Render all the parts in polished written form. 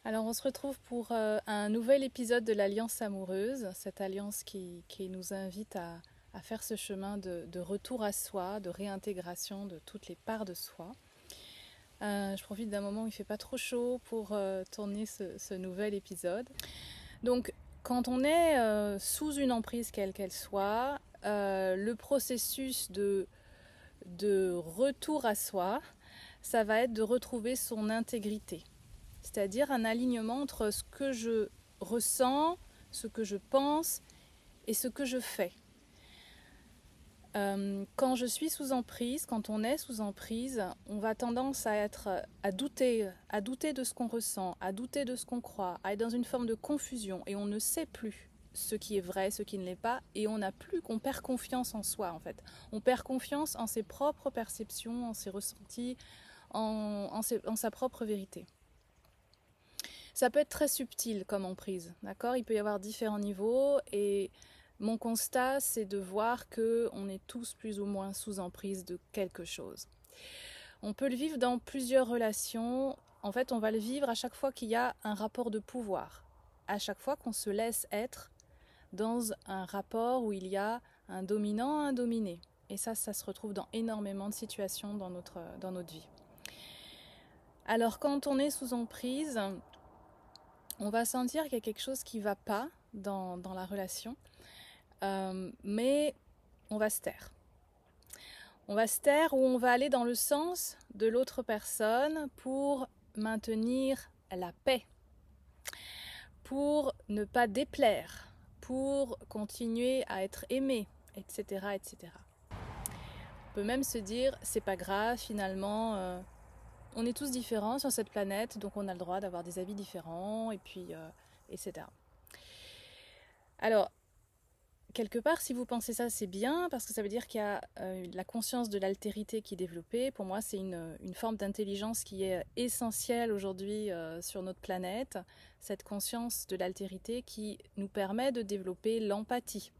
Alors on se retrouve pour un nouvel épisode de l'Alliance amoureuse, cette alliance qui nous invite à faire ce chemin de retour à soi, de réintégration de toutes les parts de soi. Je profite d'un moment où il ne fait pas trop chaud pour tourner ce nouvel épisode. Donc quand on est sous une emprise quelle qu'elle soit, le processus de retour à soi, ça va être de retrouver son intégrité. C'est-à-dire un alignement entre ce que je ressens, ce que je pense et ce que je fais. Quand je suis sous emprise, quand on est sous emprise, on va tendance à douter de ce qu'on ressent, à douter de ce qu'on croit, à être dans une forme de confusion et on ne sait plus ce qui est vrai, ce qui ne l'est pas, et on perd confiance en soi en fait. On perd confiance en ses propres perceptions, en ses ressentis, en sa propre vérité. Ça peut être très subtil comme emprise, d'accord? Il peut y avoir différents niveaux et mon constat, c'est de voir qu'on est tous plus ou moins sous emprise de quelque chose. On peut le vivre dans plusieurs relations. En fait, on va le vivre à chaque fois qu'il y a un rapport de pouvoir, à chaque fois qu'on se laisse être dans un rapport où il y a un dominant, un dominé. Et ça se retrouve dans énormément de situations dans notre vie. Alors, quand on est sous emprise, on va sentir qu'il y a quelque chose qui ne va pas dans la relation, mais on va se taire. On va se taire ou on va aller dans le sens de l'autre personne pour maintenir la paix, pour ne pas déplaire, pour continuer à être aimé, etc., etc. On peut même se dire, c'est pas grave, finalement, on est tous différents sur cette planète, donc on a le droit d'avoir des avis différents, et puis, etc. Alors, quelque part, si vous pensez ça, c'est bien, parce que ça veut dire qu'il y a la conscience de l'altérité qui est développée. Pour moi, c'est une forme d'intelligence qui est essentielle aujourd'hui sur notre planète. Cette conscience de l'altérité qui nous permet de développer l'empathie.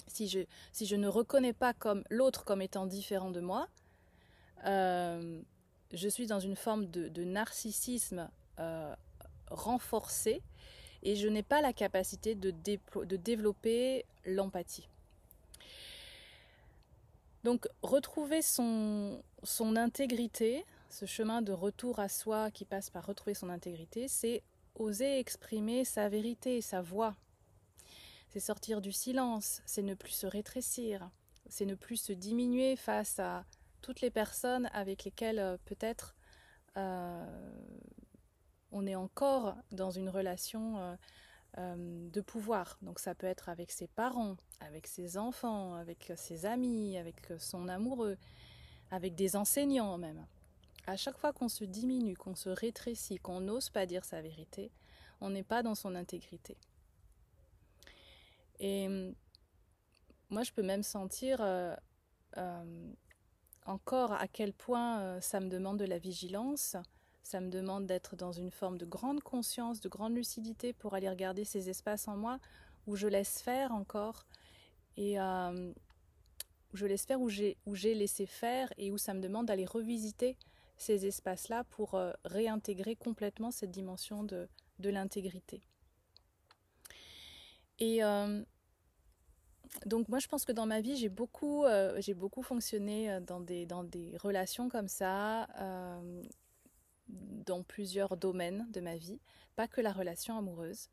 Si je ne reconnais pas comme l'autre comme étant différent de moi, je suis dans une forme de narcissisme renforcé et je n'ai pas la capacité de développer l'empathie. Donc retrouver son intégrité, ce chemin de retour à soi qui passe par retrouver son intégrité, c'est oser exprimer sa vérité, sa voix. C'est sortir du silence, c'est ne plus se rétrécir, c'est ne plus se diminuer face à toutes les personnes avec lesquelles peut-être on est encore dans une relation de pouvoir. Donc ça peut être avec ses parents, avec ses enfants, avec ses amis, avec son amoureux, avec des enseignants même. À chaque fois qu'on se diminue, qu'on se rétrécit, qu'on n'ose pas dire sa vérité, on n'est pas dans son intégrité. Et moi, je peux même sentir encore à quel point ça me demande de la vigilance. Ça me demande d'être dans une forme de grande conscience, de grande lucidité pour aller regarder ces espaces en moi où je laisse faire encore et où je laisse faire, où j'ai laissé faire et où ça me demande d'aller revisiter ces espaces-là pour réintégrer complètement cette dimension de l'intégrité. Et donc moi je pense que dans ma vie j'ai beaucoup fonctionné dans des relations comme ça, dans plusieurs domaines de ma vie, pas que la relation amoureuse,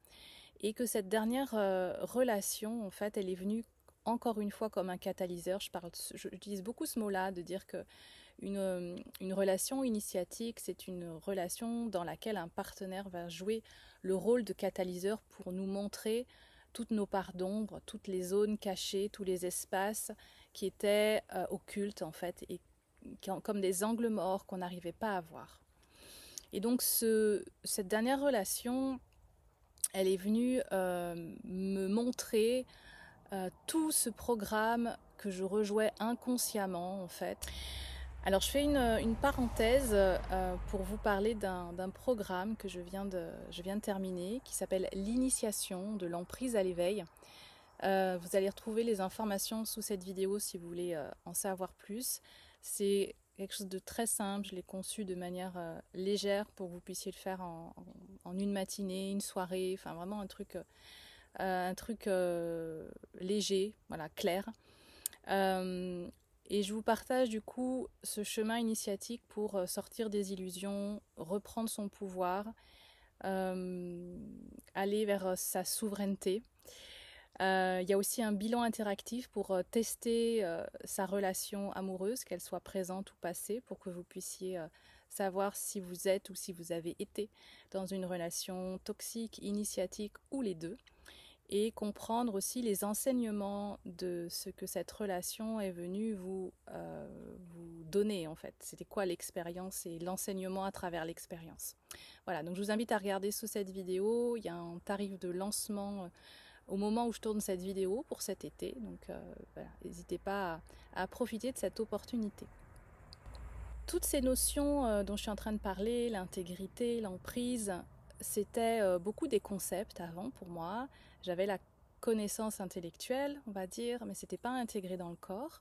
et que cette dernière relation en fait elle est venue encore une fois comme un catalyseur. J'utilise beaucoup ce mot-là, de dire que une relation initiatique, c'est une relation dans laquelle un partenaire va jouer le rôle de catalyseur pour nous montrer toutes nos parts d'ombre, toutes les zones cachées, tous les espaces qui étaient occultes en fait, et comme des angles morts qu'on n'arrivait pas à voir. Et donc cette dernière relation, elle est venue me montrer tout ce programme que je rejouais inconsciemment en fait. Alors je fais une parenthèse pour vous parler d'un programme que je viens de terminer qui s'appelle l'initiation de l'emprise à l'éveil. Vous allez retrouver les informations sous cette vidéo si vous voulez en savoir plus. C'est quelque chose de très simple. Je l'ai conçu de manière légère pour que vous puissiez le faire en une matinée, une soirée, enfin vraiment un truc léger, voilà, clair. Et je vous partage du coup ce chemin initiatique pour sortir des illusions, reprendre son pouvoir, aller vers sa souveraineté. Il y a aussi un bilan interactif pour tester sa relation amoureuse, qu'elle soit présente ou passée, pour que vous puissiez savoir si vous êtes ou si vous avez été dans une relation toxique, initiatique ou les deux. Et comprendre aussi les enseignements de ce que cette relation est venue vous donner en fait. C'était quoi l'expérience et l'enseignement à travers l'expérience. Voilà, donc je vous invite à regarder sous cette vidéo. Il y a un tarif de lancement au moment où je tourne cette vidéo pour cet été. Donc voilà, n'hésitez pas à profiter de cette opportunité. Toutes ces notions dont je suis en train de parler, l'intégrité, l'emprise, c'était beaucoup des concepts avant pour moi. J'avais la connaissance intellectuelle, on va dire, mais c'était pas intégré dans le corps.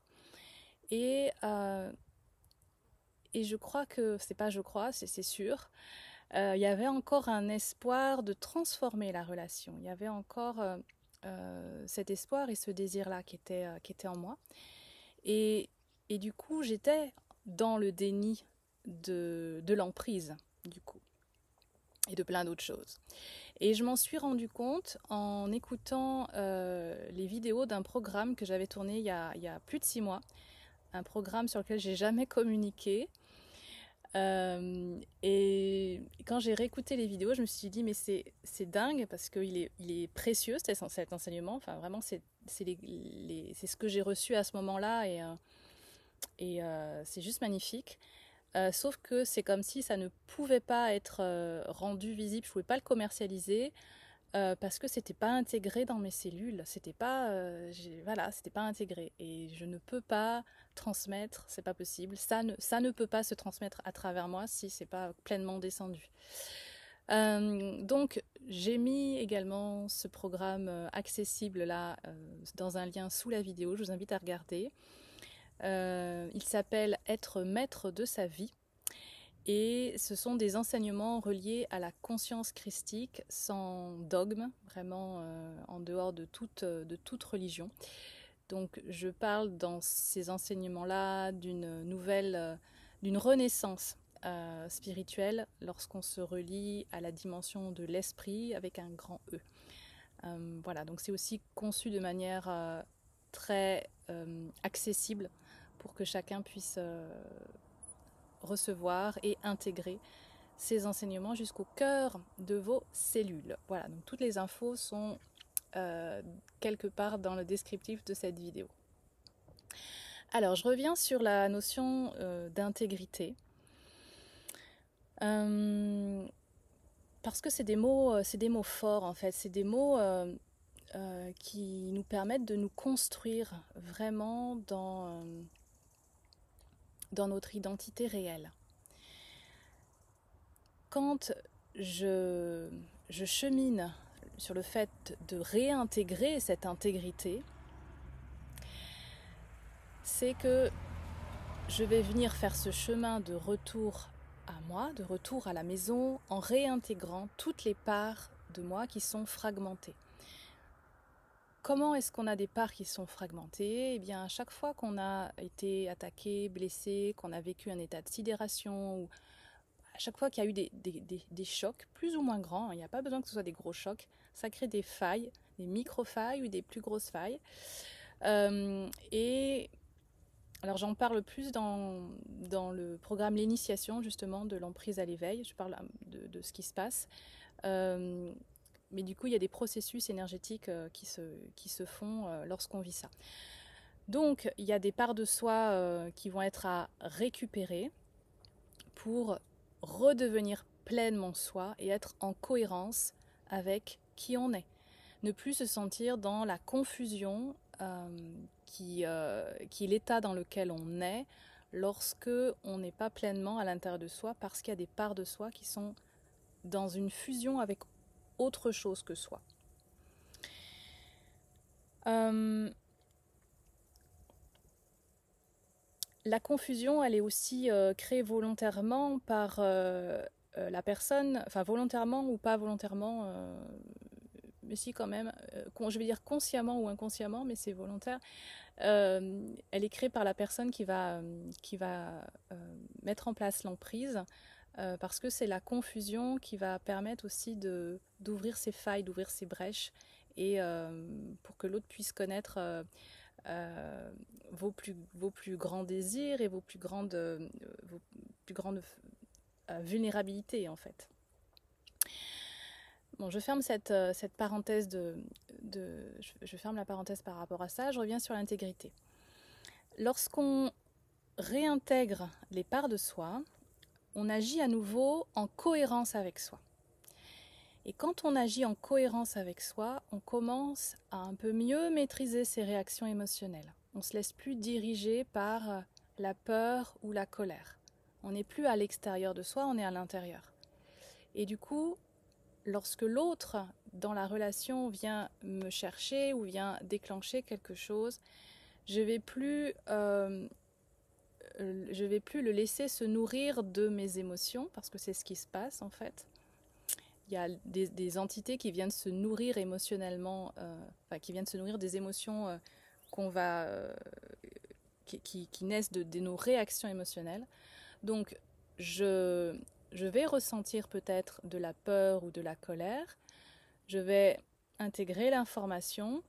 Et je crois que, c'est sûr, il y avait encore un espoir de transformer la relation. Il y avait encore cet espoir et ce désir-là qui était en moi. Et du coup, j'étais dans le déni de l'emprise, du coup, et de plein d'autres choses. Et je m'en suis rendu compte en écoutant les vidéos d'un programme que j'avais tourné il y a plus de 6 mois, un programme sur lequel j'ai jamais communiqué. Et quand j'ai réécouté les vidéos, je me suis dit mais c'est dingue parce qu'il est précieux cet enseignement. Enfin vraiment c'est ce que j'ai reçu à ce moment-là et c'est juste magnifique. Sauf que c'est comme si ça ne pouvait pas être rendu visible, je ne pouvais pas le commercialiser parce que c'était pas intégré dans mes cellules, c'était pas intégré et je ne peux pas transmettre, c'est pas possible, ça ne peut pas se transmettre à travers moi si c'est pas pleinement descendu. Donc j'ai mis également ce programme accessible là dans un lien sous la vidéo, je vous invite à regarder. Il s'appelle Être maître de sa vie. Et ce sont des enseignements reliés à la conscience christique, sans dogme, vraiment en dehors de toute religion. Donc je parle dans ces enseignements-là d'une renaissance spirituelle lorsqu'on se relie à la dimension de l'esprit avec un grand E. Voilà, donc c'est aussi conçu de manière très accessible pour que chacun puisse recevoir et intégrer ces enseignements jusqu'au cœur de vos cellules. Voilà, donc toutes les infos sont quelque part dans le descriptif de cette vidéo. Alors, je reviens sur la notion d'intégrité. Parce que c'est des mots forts en fait, c'est des mots qui nous permettent de nous construire vraiment dans notre identité réelle. Quand je chemine sur le fait de réintégrer cette intégrité, c'est que je vais venir faire ce chemin de retour à moi, de retour à la maison, en réintégrant toutes les parts de moi qui sont fragmentées. Comment est-ce qu'on a des parts qui sont fragmentées ? Eh bien, à chaque fois qu'on a été attaqué, blessé, qu'on a vécu un état de sidération, ou à chaque fois qu'il y a eu des chocs, plus ou moins grands, il n'y a pas besoin que ce soit des gros chocs, ça crée des failles, des micro-failles ou des plus grosses failles. Et alors j'en parle plus dans le programme L'initiation justement de l'emprise à l'éveil, je parle de ce qui se passe. Mais du coup, il y a des processus énergétiques qui se font lorsqu'on vit ça. Donc, il y a des parts de soi qui vont être à récupérer pour redevenir pleinement soi et être en cohérence avec qui on est. Ne plus se sentir dans la confusion qui est l'état dans lequel on est lorsque on n'est pas pleinement à l'intérieur de soi parce qu'il y a des parts de soi qui sont dans une fusion avec autre chose que soi. La confusion, elle est aussi créée volontairement par la personne, enfin volontairement ou pas volontairement, mais si quand même, je vais dire consciemment ou inconsciemment, mais c'est volontaire. Elle est créée par la personne qui va mettre en place l'emprise, parce que c'est la confusion qui va permettre aussi d'ouvrir ses failles, d'ouvrir ses brèches, et pour que l'autre puisse connaître vos plus grands désirs et vos plus grandes vulnérabilités en fait. Bon, je ferme cette parenthèse je ferme la parenthèse par rapport à ça, je reviens sur l'intégrité. Lorsqu'on réintègre les parts de soi, on agit à nouveau en cohérence avec soi. Et quand on agit en cohérence avec soi, on commence à un peu mieux maîtriser ses réactions émotionnelles. On ne se laisse plus diriger par la peur ou la colère. On n'est plus à l'extérieur de soi, on est à l'intérieur. Et du coup, lorsque l'autre dans la relation vient me chercher ou vient déclencher quelque chose, je vais plus le laisser se nourrir de mes émotions, parce que c'est ce qui se passe en fait. Il y a des entités qui viennent se nourrir émotionnellement, qui viennent se nourrir des émotions qui naissent de nos réactions émotionnelles. Donc je vais ressentir peut-être de la peur ou de la colère, je vais intégrer l'information.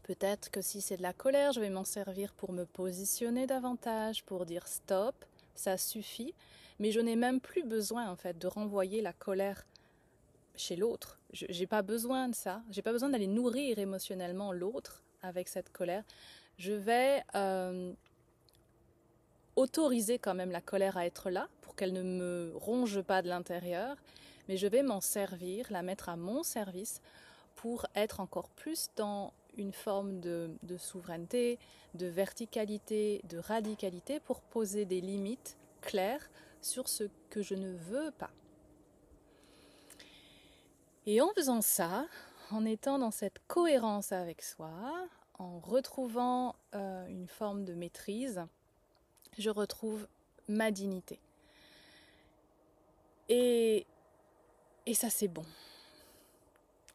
Peut-être que si c'est de la colère, je vais m'en servir pour me positionner davantage, pour dire stop, ça suffit. Mais je n'ai même plus besoin en fait de renvoyer la colère chez l'autre. Je n'ai pas besoin de ça. J'ai pas besoin d'aller nourrir émotionnellement l'autre avec cette colère. Je vais autoriser quand même la colère à être là pour qu'elle ne me ronge pas de l'intérieur. Mais je vais m'en servir, la mettre à mon service pour être encore plus dans une forme de souveraineté, de verticalité, de radicalité, pour poser des limites claires sur ce que je ne veux pas. Et en faisant ça, en étant dans cette cohérence avec soi, en retrouvant une forme de maîtrise, je retrouve ma dignité. Et ça, c'est bon.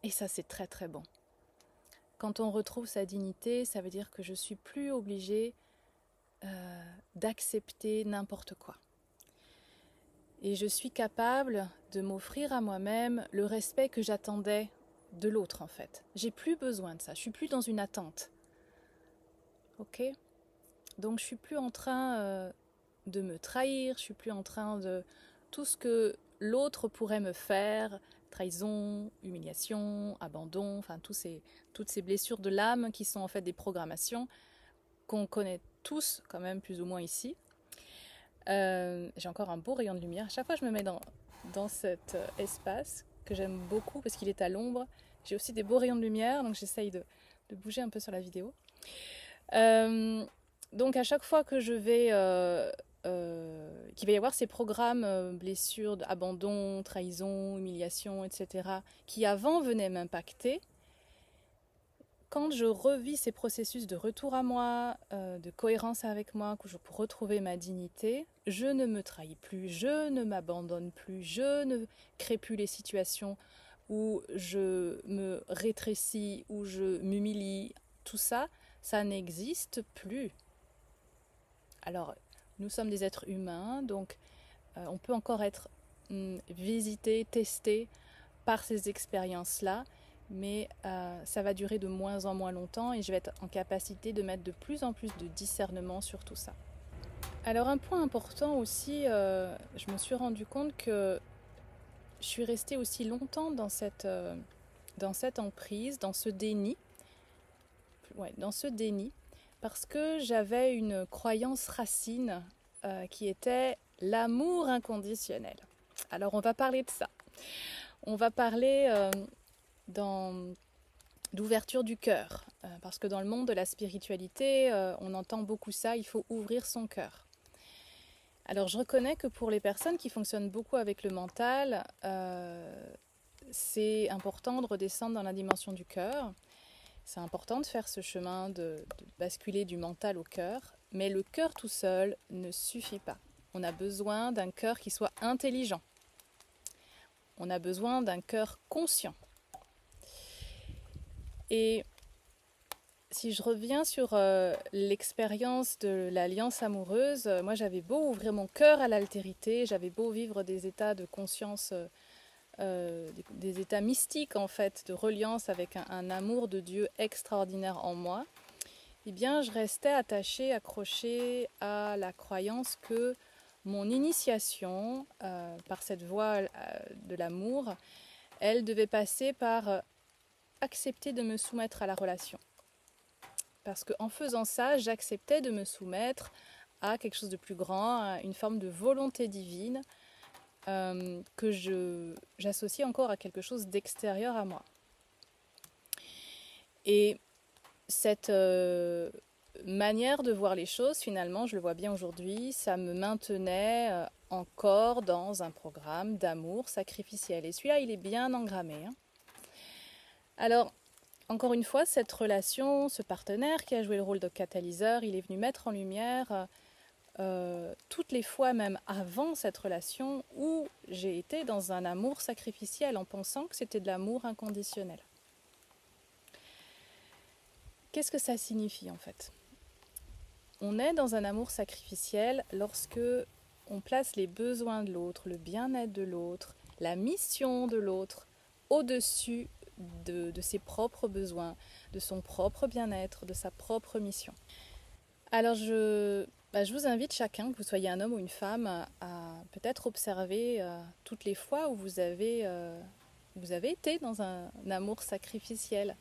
Et ça, c'est très très bon. Quand on retrouve sa dignité, ça veut dire que je ne suis plus obligée d'accepter n'importe quoi. Et je suis capable de m'offrir à moi-même le respect que j'attendais de l'autre en fait. J'ai plus besoin de ça, je suis plus dans une attente. Ok ? Donc je suis plus en train de me trahir, je suis plus en train de tout ce que l'autre pourrait me faire, trahison, humiliation, abandon, enfin toutes ces blessures de l'âme qui sont en fait des programmations qu'on connaît tous quand même plus ou moins ici. J'ai encore un beau rayon de lumière. À chaque fois je me mets dans cet espace que j'aime beaucoup parce qu'il est à l'ombre. J'ai aussi des beaux rayons de lumière, donc j'essaye de bouger un peu sur la vidéo. Donc à chaque fois que je vais qu'il va y avoir ces programmes blessures, abandon, trahison, humiliation, etc., qui avant venaient m'impacter, quand je revis ces processus de retour à moi, de cohérence avec moi, pour retrouver ma dignité, je ne me trahis plus, je ne m'abandonne plus, je ne crée plus les situations où je me rétrécis, où je m'humilie. Tout ça, ça n'existe plus. Alors, nous sommes des êtres humains, donc on peut encore être visité, testé par ces expériences-là, mais ça va durer de moins en moins longtemps et je vais être en capacité de mettre de plus en plus de discernement sur tout ça. Alors un point important aussi, je me suis rendu compte que je suis restée aussi longtemps dans cette emprise, dans ce déni, parce que j'avais une croyance racine qui était l'amour inconditionnel. Alors on va parler de ça. On va parler d'ouverture du cœur, parce que dans le monde de la spiritualité, on entend beaucoup ça, il faut ouvrir son cœur. Alors je reconnais que pour les personnes qui fonctionnent beaucoup avec le mental, c'est important de redescendre dans la dimension du cœur. C'est important de faire ce chemin de basculer du mental au cœur. Mais le cœur tout seul ne suffit pas. On a besoin d'un cœur qui soit intelligent. On a besoin d'un cœur conscient. Et si je reviens sur l'expérience de l'alliance amoureuse, moi j'avais beau ouvrir mon cœur à l'altérité, j'avais beau vivre des états de conscience, des états mystiques en fait, de reliance avec un amour de Dieu extraordinaire en moi, eh bien je restais attachée, accrochée à la croyance que mon initiation par cette voie de l'amour, elle devait passer par accepter de me soumettre à la relation. Parce qu'en faisant ça, j'acceptais de me soumettre à quelque chose de plus grand, à une forme de volonté divine que j'associe encore à quelque chose d'extérieur à moi. Et cette manière de voir les choses, finalement, je le vois bien aujourd'hui, ça me maintenait encore dans un programme d'amour sacrificiel. Et celui-là, il est bien engrammé. Alors, encore une fois, cette relation, ce partenaire qui a joué le rôle de catalyseur, il est venu mettre en lumière toutes les fois, même avant cette relation, où j'ai été dans un amour sacrificiel en pensant que c'était de l'amour inconditionnel. Qu'est-ce que ça signifie en fait ? On est dans un amour sacrificiel lorsque on place les besoins de l'autre, le bien-être de l'autre, la mission de l'autre au-dessus de ses propres besoins, de son propre bien-être, de sa propre mission. Alors je vous invite chacun, que vous soyez un homme ou une femme, à peut-être observer toutes les fois où vous avez été dans un amour sacrificiel,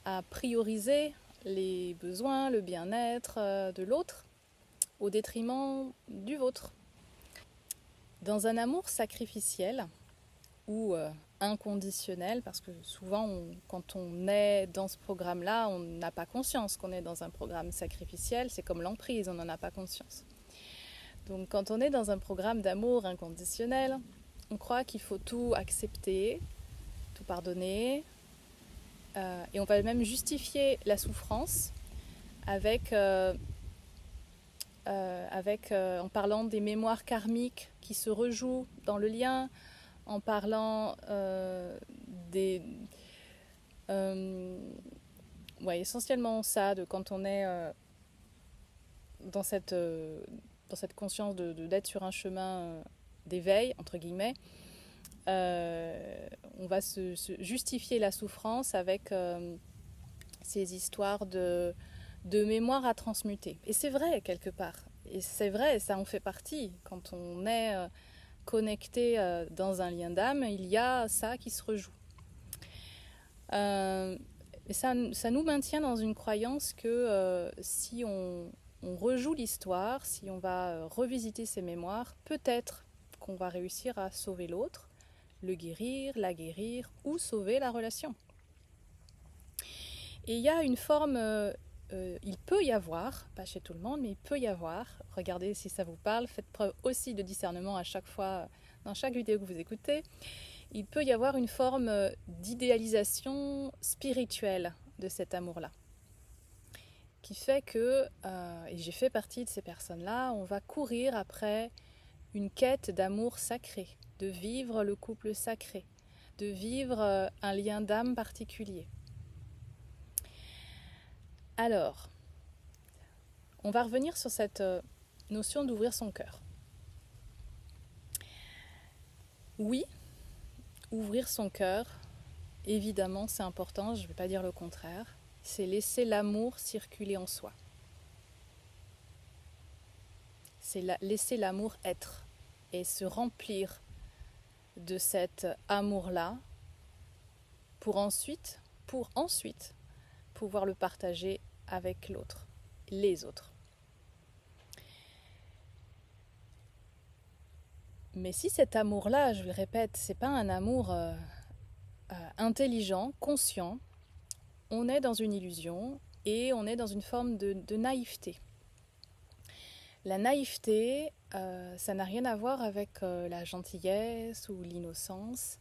à prioriser les besoins, le bien-être de l'autre au détriment du vôtre. Dans un amour sacrificiel ou inconditionnel, parce que souvent quand on est dans ce programme-là, on n'a pas conscience qu'on est dans un programme sacrificiel, c'est comme l'emprise, on n'en a pas conscience. Donc quand on est dans un programme d'amour inconditionnel, on croit qu'il faut tout accepter, tout pardonner, et on va même justifier la souffrance en parlant des mémoires karmiques qui se rejouent dans le lien, en parlant essentiellement ça, de quand on est dans cette conscience d'être sur un chemin d'éveil, entre guillemets, on va se justifier la souffrance avec ces histoires de mémoire à transmuter. Et c'est vrai, quelque part. Et c'est vrai, ça en fait partie. Quand on est connecté dans un lien d'âme, il y a ça qui se rejoue. Et ça nous maintient dans une croyance que si on rejoue l'histoire, si on va revisiter ses mémoires, peut-être qu'on va réussir à sauver l'autre, le guérir, la guérir ou sauver la relation. Et il y a une forme, il peut y avoir, pas chez tout le monde, mais il peut y avoir, regardez si ça vous parle, faites preuve aussi de discernement à chaque fois, dans chaque vidéo que vous écoutez, il peut y avoir une forme d'idéalisation spirituelle de cet amour-là, qui fait que, et j'ai fait partie de ces personnes-là, on va courir après une quête d'amour sacré, de vivre le couple sacré, de vivre un lien d'âme particulier. Alors, on va revenir sur cette notion d'ouvrir son cœur. Oui, ouvrir son cœur, évidemment, c'est important, je ne vais pas dire le contraire, c'est laisser l'amour circuler en soi. C'est laisser l'amour être et se remplir de cet amour-là pour ensuite pouvoir le partager avec l'autre, les autres. Mais si cet amour-là, je le répète, c'est pas un amour intelligent, conscient, on est dans une illusion et on est dans une forme de naïveté. La naïveté, ça n'a rien à voir avec la gentillesse ou l'innocence.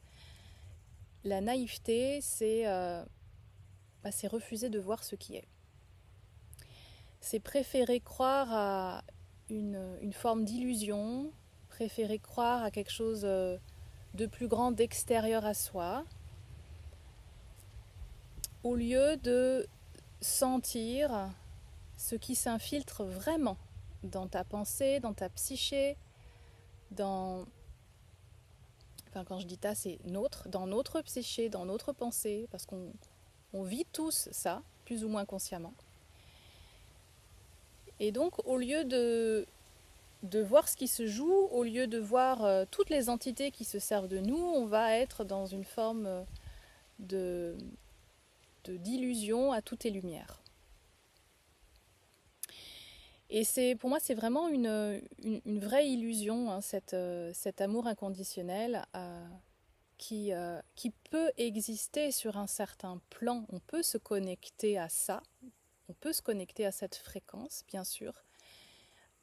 La naïveté, c'est refuser de voir ce qui est. c'est préférer croire à une forme d'illusion, préférer croire à quelque chose de plus grand, d'extérieur à soi, au lieu de sentir ce qui s'infiltre vraiment dans ta pensée, dans ta psyché, dans... Enfin, quand je dis ta, c'est notre, dans notre psyché, dans notre pensée, parce qu'on vit tous ça, plus ou moins consciemment. Et donc, au lieu de voir ce qui se joue, au lieu de voir toutes les entités qui se servent de nous, on va être dans une forme d'illusion à toutes les lumières. Et pour moi, c'est vraiment une vraie illusion, hein, cet amour inconditionnel qui peut exister sur un certain plan. On peut se connecter à ça, on peut se connecter à cette fréquence, bien sûr.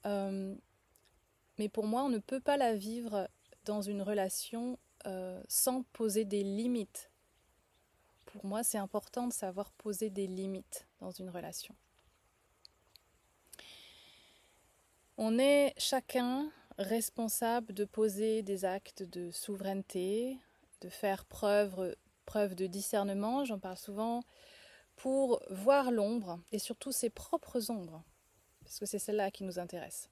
Mais pour moi, on ne peut pas la vivre dans une relation sans poser des limites. Pour moi, c'est important de savoir poser des limites dans une relation. On est chacun responsable de poser des actes de souveraineté, de faire preuve de discernement, j'en parle souvent, pour voir l'ombre et surtout ses propres ombres, parce que c'est celle-là qui nous intéresse.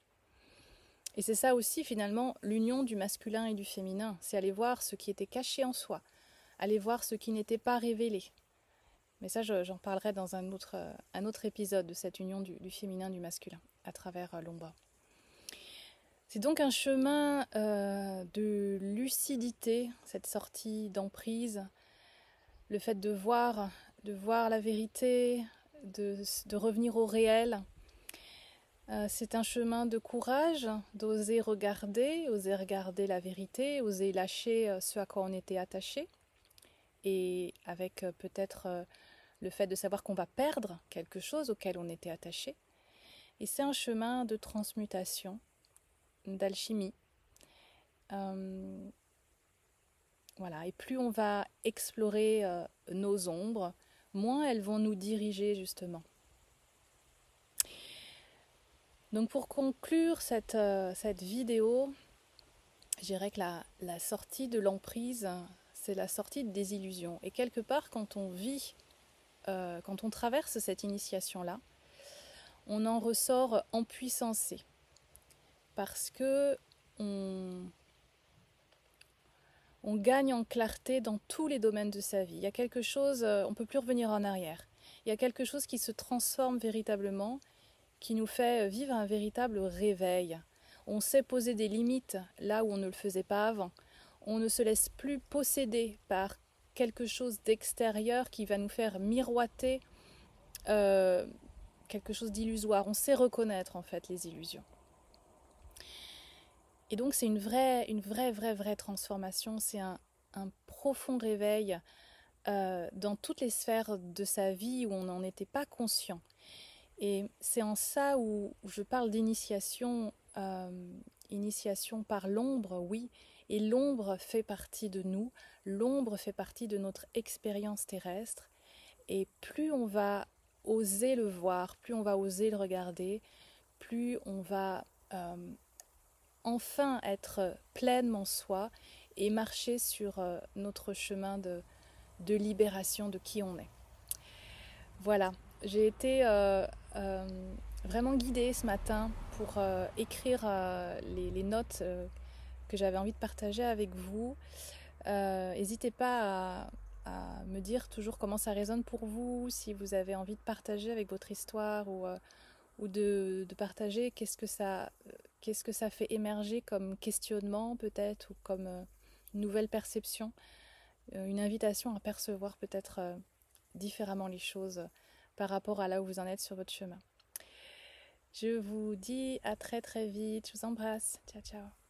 Et c'est ça aussi finalement l'union du masculin et du féminin, c'est aller voir ce qui était caché en soi, aller voir ce qui n'était pas révélé. Mais ça, j'en parlerai dans un autre épisode de cette union du féminin, du masculin, à travers l'ombre. C'est donc un chemin de lucidité, cette sortie d'emprise, le fait de voir la vérité, de revenir au réel. C'est un chemin de courage, d'oser regarder la vérité, oser lâcher ce à quoi on était attaché. Et avec peut-être le fait de savoir qu'on va perdre quelque chose auquel on était attaché. Et c'est un chemin de transmutation, d'alchimie. Voilà. Et plus on va explorer nos ombres, moins elles vont nous diriger justement. Donc pour conclure cette vidéo, je dirais que la sortie de l'emprise, c'est la sortie de désillusion. Et quelque part, quand on vit, quand on traverse cette initiation-là, on en ressort empuissancé. Parce que on gagne en clarté dans tous les domaines de sa vie. Il y a quelque chose, on ne peut plus revenir en arrière. Il y a quelque chose qui se transforme véritablement, qui nous fait vivre un véritable réveil. On sait poser des limites là où on ne le faisait pas avant. On ne se laisse plus posséder par quelque chose d'extérieur qui va nous faire miroiter quelque chose d'illusoire. On sait reconnaître en fait les illusions. Et donc c'est une vraie transformation, c'est un profond réveil dans toutes les sphères de sa vie où on n'en était pas conscient. Et c'est en ça où je parle d'initiation, initiation par l'ombre, oui, et l'ombre fait partie de nous, l'ombre fait partie de notre expérience terrestre, et plus on va oser le voir, plus on va oser le regarder, plus on va enfin être pleinement soi et marcher sur notre chemin de libération de qui on est. Voilà, j'ai été vraiment guidée ce matin pour écrire les notes que j'avais envie de partager avec vous. N'hésitez pas à me dire toujours comment ça résonne pour vous, si vous avez envie de partager avec votre histoire ou de partager qu'est-ce que ça fait émerger comme questionnement peut-être ou comme nouvelle perception, une invitation à percevoir peut-être différemment les choses par rapport à là où vous en êtes sur votre chemin. Je vous dis à très très vite, je vous embrasse, ciao ciao.